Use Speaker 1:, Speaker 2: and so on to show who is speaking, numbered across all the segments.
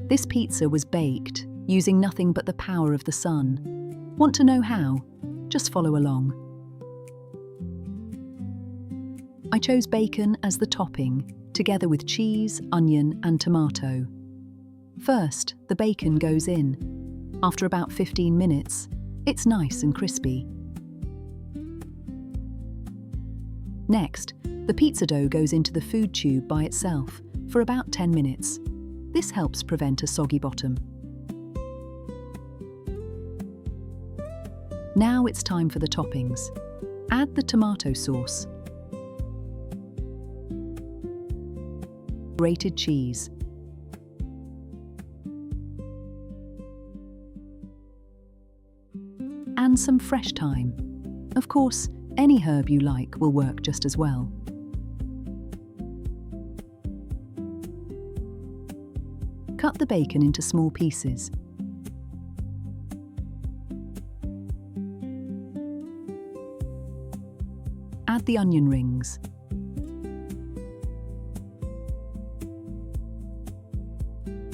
Speaker 1: This pizza was baked using nothing but the power of the sun. Want to know how? Just follow along. I chose bacon as the topping, together with cheese, onion, and tomato. First, the bacon goes in. After about 15 minutes, it's nice and crispy. Next, the pizza dough goes into the food tube by itself for about 10 minutes. This helps prevent a soggy bottom. Now it's time for the toppings. Add the tomato sauce, grated cheese, and some fresh thyme. Of course, any herb you like will work just as well. Cut the bacon into small pieces. Add the onion rings.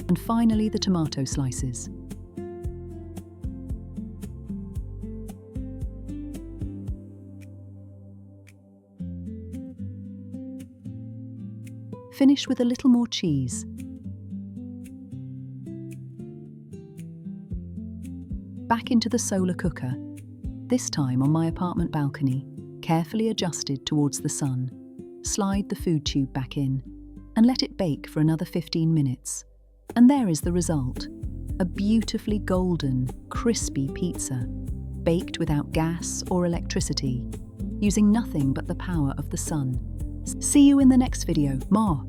Speaker 1: And finally, the tomato slices. Finish with a little more cheese. Back into the solar cooker, this time on my apartment balcony, carefully adjusted towards the sun. Slide the food tube back in and let it bake for another 15 minutes. And there is the result, a beautifully golden, crispy pizza, baked without gas or electricity, using nothing but the power of the sun. See you in the next video. More.